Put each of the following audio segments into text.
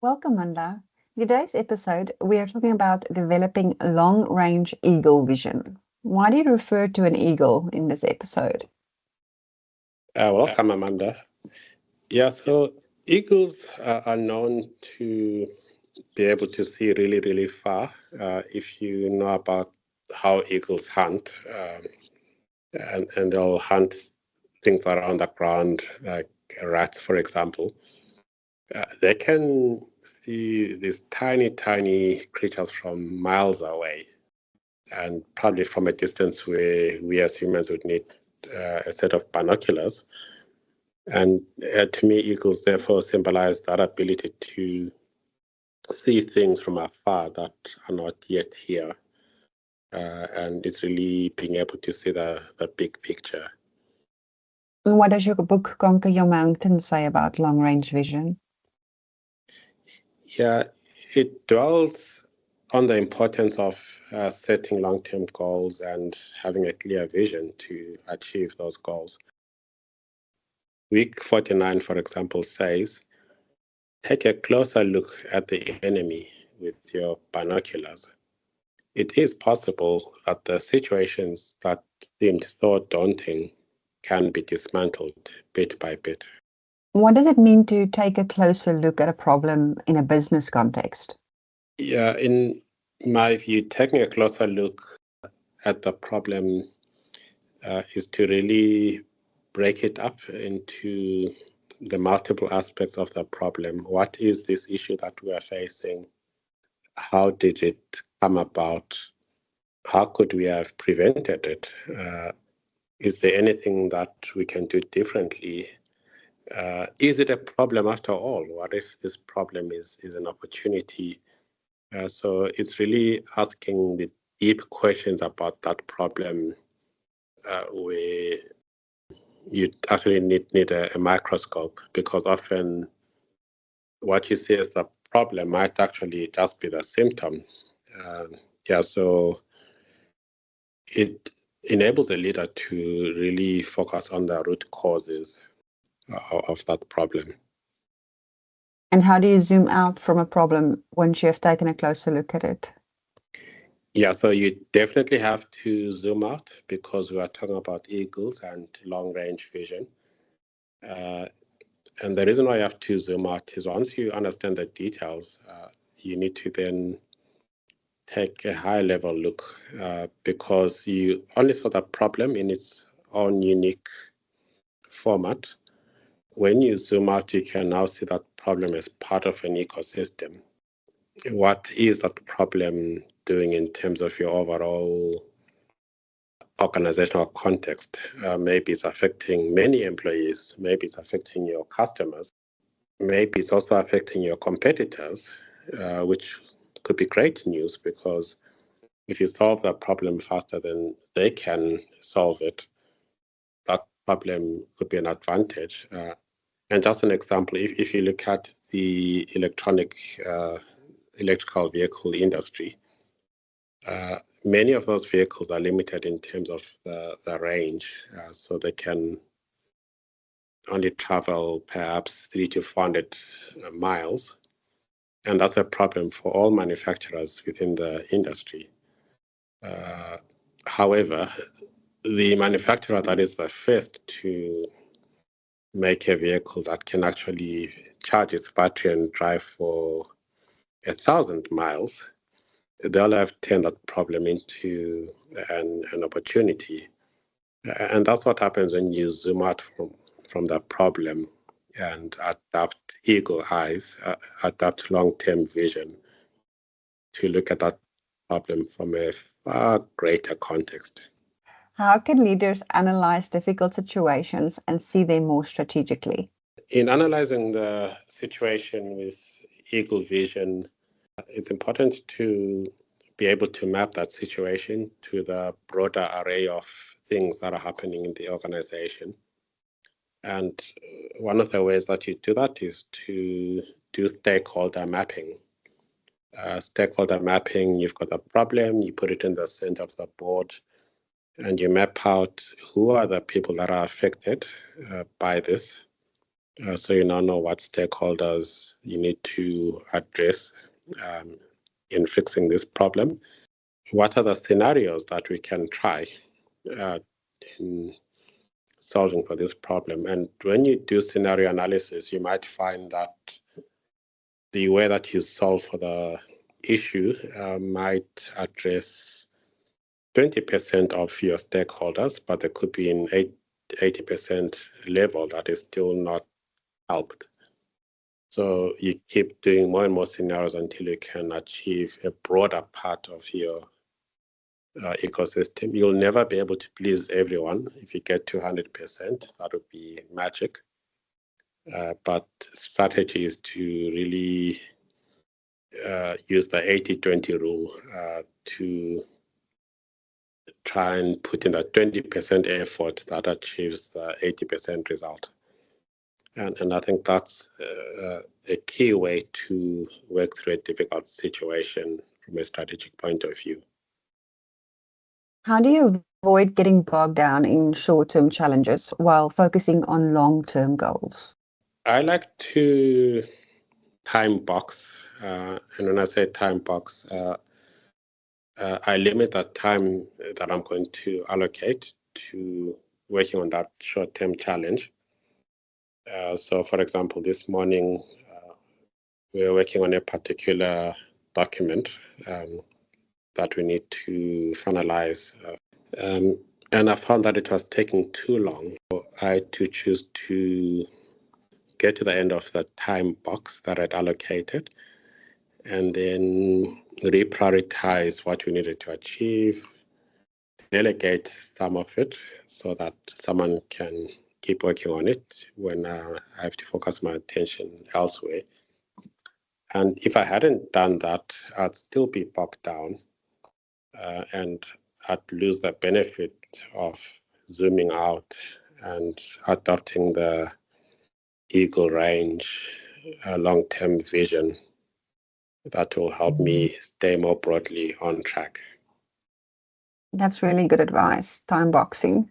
Welcome, Mandla. In today's episode, we are talking about developing long-range eagle vision. Why do you refer to an eagle in this episode? Welcome, Amanda. So eagles are known to be able to see really, really far. If you know about how eagles hunt, and they'll hunt things around the ground, like rats, for example, they can see these tiny, tiny creatures from miles away, and probably from a distance where we as humans would need a set of binoculars. And to me, eagles therefore symbolize that ability to see things from afar that are not yet here. And it's really being able to see the big picture. What does your book, Conquer Your Mountain, say about long-range vision? Yeah, it dwells on the importance of setting long-term goals and having a clear vision to achieve those goals. Week 49, for example, says, take a closer look at the enemy with your binoculars. It is possible that the situations that seemed so daunting can be dismantled bit by bit. What does it mean to take a closer look at a problem in a business context? Yeah, in my view, taking a closer look at the problem is to really break it up into the multiple aspects of the problem. What is this issue that we are facing? How did it come about? How could we have prevented it? Is there anything that we can do differently? Is it a problem after all? What if this problem is an opportunity? So it's really asking the deep questions about that problem where you actually need a microscope, because often what you see as the problem might actually just be the symptom. So it enables the leader to really focus on the root causes of that problem. And how do you zoom out from a problem once you have taken a closer look at it? Yeah, so you definitely have to zoom out, because we are talking about eagles and long-range vision. And the reason why you have to zoom out is once you understand the details, you need to then take a high-level look, because you only saw the problem in its own unique format. When you zoom out, you can now see that problem as part of an ecosystem. What is that problem doing in terms of your overall organizational context? Maybe it's affecting many employees, maybe it's affecting your customers, maybe it's also affecting your competitors, which could be great news, because if you solve the problem faster than they can solve it, that problem could be an advantage. And just an example, if you look at the electrical vehicle industry, many of those vehicles are limited in terms of the range, so they can only travel perhaps 300 to 400 miles. And that's a problem for all manufacturers within the industry. However, the manufacturer that is the first to make a vehicle that can actually charge its battery and drive for 1,000 miles, they'll have turned that problem into an opportunity. And that's what happens when you zoom out from the problem and adapt eagle eyes, adapt long-term vision to look at that problem from a far greater context. How can leaders analyze difficult situations and see them more strategically? In analyzing the situation with eagle vision, it's important to be able to map that situation to the broader array of things that are happening in the organization. And one of the ways that you do that is to do stakeholder mapping. Stakeholder mapping, you've got a problem, you put it in the center of the board, and you map out who are the people that are affected by this. So you now know what stakeholders you need to address in fixing this problem. What are the scenarios that we can try in solving for this problem? And when you do scenario analysis, you might find that the way that you solve for the issue might address 20% of your stakeholders, but there could be an 80% level that is still not helped. So you keep doing more and more scenarios until you can achieve a broader part of your ecosystem. You'll never be able to please everyone. If you get to 100%, that would be magic. But strategy is to really use the 80-20 rule to try and put in that 20% effort that achieves the 80% result. And I think that's a key way to work through a difficult situation from a strategic point of view. How do you avoid getting bogged down in short-term challenges while focusing on long-term goals? I like to time box. And when I say time box, I limit the time that I'm going to allocate to working on that short-term challenge. So, for example, this morning, we were working on a particular document that we need to finalize. And I found that it was taking too long. So I had to choose to get to the end of the time box that I'd allocated and then reprioritize what we needed to achieve, delegate some of it so that someone can keep working on it when I have to focus my attention elsewhere. And if I hadn't done that, I'd still be bogged down and I'd lose the benefit of zooming out and adopting the eagle range long-term vision that will help me stay more broadly on track. That's really good advice, time boxing.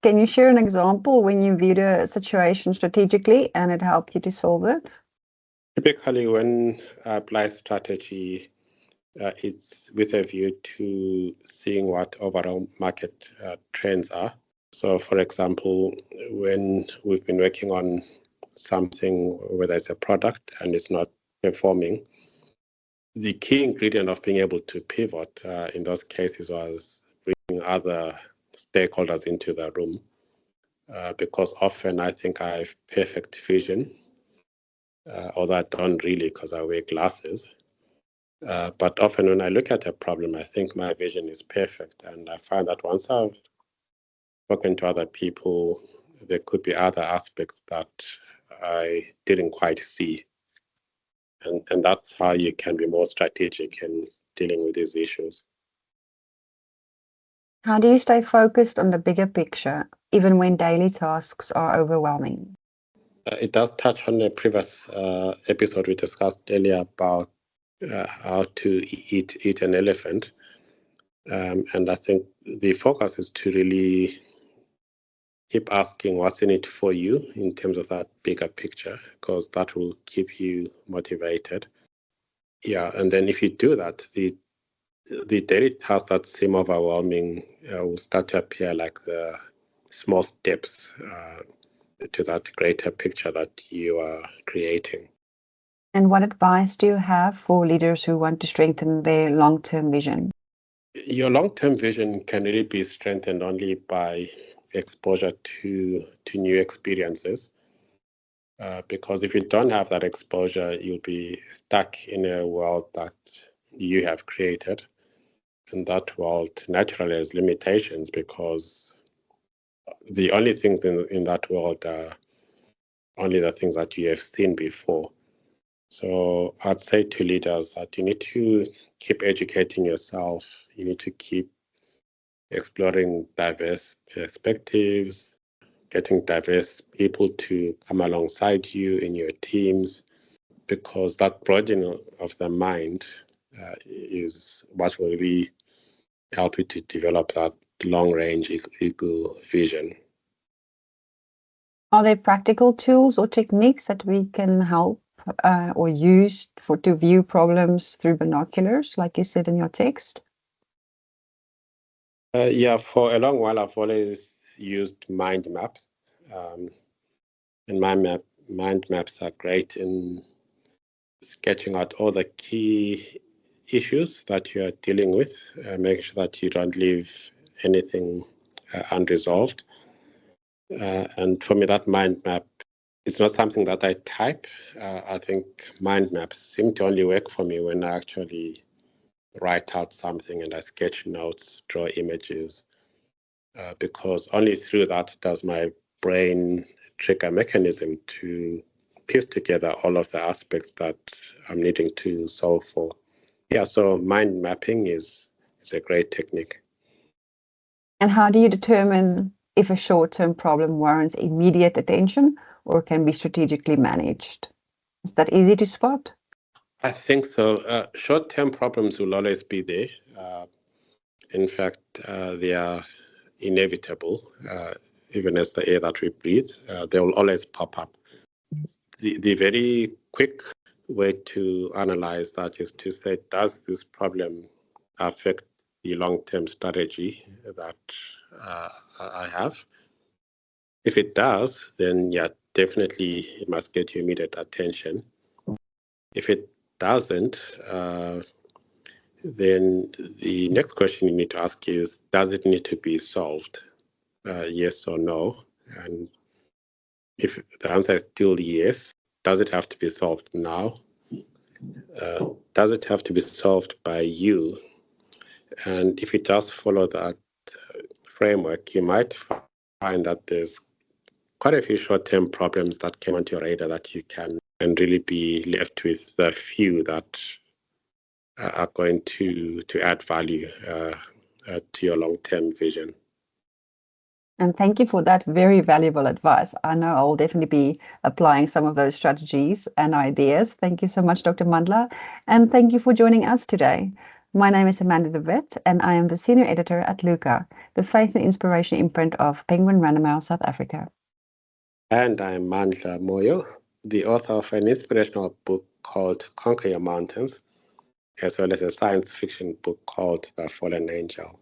Can you share an example when you viewed a situation strategically and it helped you to solve it? Typically, when I apply strategy, it's with a view to seeing what overall market trends are. So, for example, when we've been working on something, whether it's a product and it's not performing, the key ingredient of being able to pivot in those cases was bringing other stakeholders into the room. Because often I think I have perfect vision, although I don't really because I wear glasses. But often when I look at a problem, I think my vision is perfect. And I find that once I've spoken to other people, there could be other aspects that I didn't quite see. And that's how you can be more strategic in dealing with these issues. How do you stay focused on the bigger picture, even when daily tasks are overwhelming? It does touch on the previous episode we discussed earlier about how to eat an elephant. And I think the focus is to really keep asking what's in it for you in terms of that bigger picture, because that will keep you motivated. Yeah, and then if you do that, the daily tasks that seem overwhelming will start to appear like the small steps to that greater picture that you are creating. And what advice do you have for leaders who want to strengthen their long-term vision? Your long-term vision can really be strengthened only by exposure to new experiences. Because if you don't have that exposure, you'll be stuck in a world that you have created. And that world naturally has limitations because the only things in that world are only the things that you have seen before. So I'd say to leaders that you need to keep educating yourself. You need to keep exploring diverse perspectives, getting diverse people to come alongside you in your teams, because that broadening of the mind is what will really help you to develop that long-range eagle vision. Are there practical tools or techniques that we can help or use to view problems through binoculars, like you said in your text? Yeah, for a long while, I've always used mind maps. And mind maps are great in sketching out all the key issues that you are dealing with, making sure that you don't leave anything unresolved. And for me, that mind map is not something that I type. I think mind maps seem to only work for me when I actually write out something and I sketch notes, draw images, because only through that does my brain trigger mechanism to piece together all of the aspects that I'm needing to solve for. Yeah, so mind mapping is a great technique. And how do you determine if a short-term problem warrants immediate attention or can be strategically managed? Is that easy to spot? I think so. Short-term problems will always be there. In fact, they are inevitable. Even as the air that we breathe, they will always pop up. The very quick way to analyze that is to say, does this problem affect the long-term strategy that I have? If it does, then yeah, definitely it must get your immediate attention. If it doesn't, then the next question you need to ask is, does it need to be solved? Yes or no? And if the answer is still yes, does it have to be solved now? Does it have to be solved by you? And if it does follow that framework, you might find that there's quite a few short-term problems that came onto your radar that you can and really be left with the few that are going to add value to your long-term vision. And thank you for that very valuable advice. I know I'll definitely be applying some of those strategies and ideas. Thank you so much, Dr. Mandla. And thank you for joining us today. My name is Amanda de Wit, and I am the Senior Editor at Luca, the Faith and Inspiration imprint of Penguin Random House, South Africa. And I'm Mandla Moyo, the author of an inspirational book called Conquer Your Mountains, as well as a science fiction book called The Fallen Angel.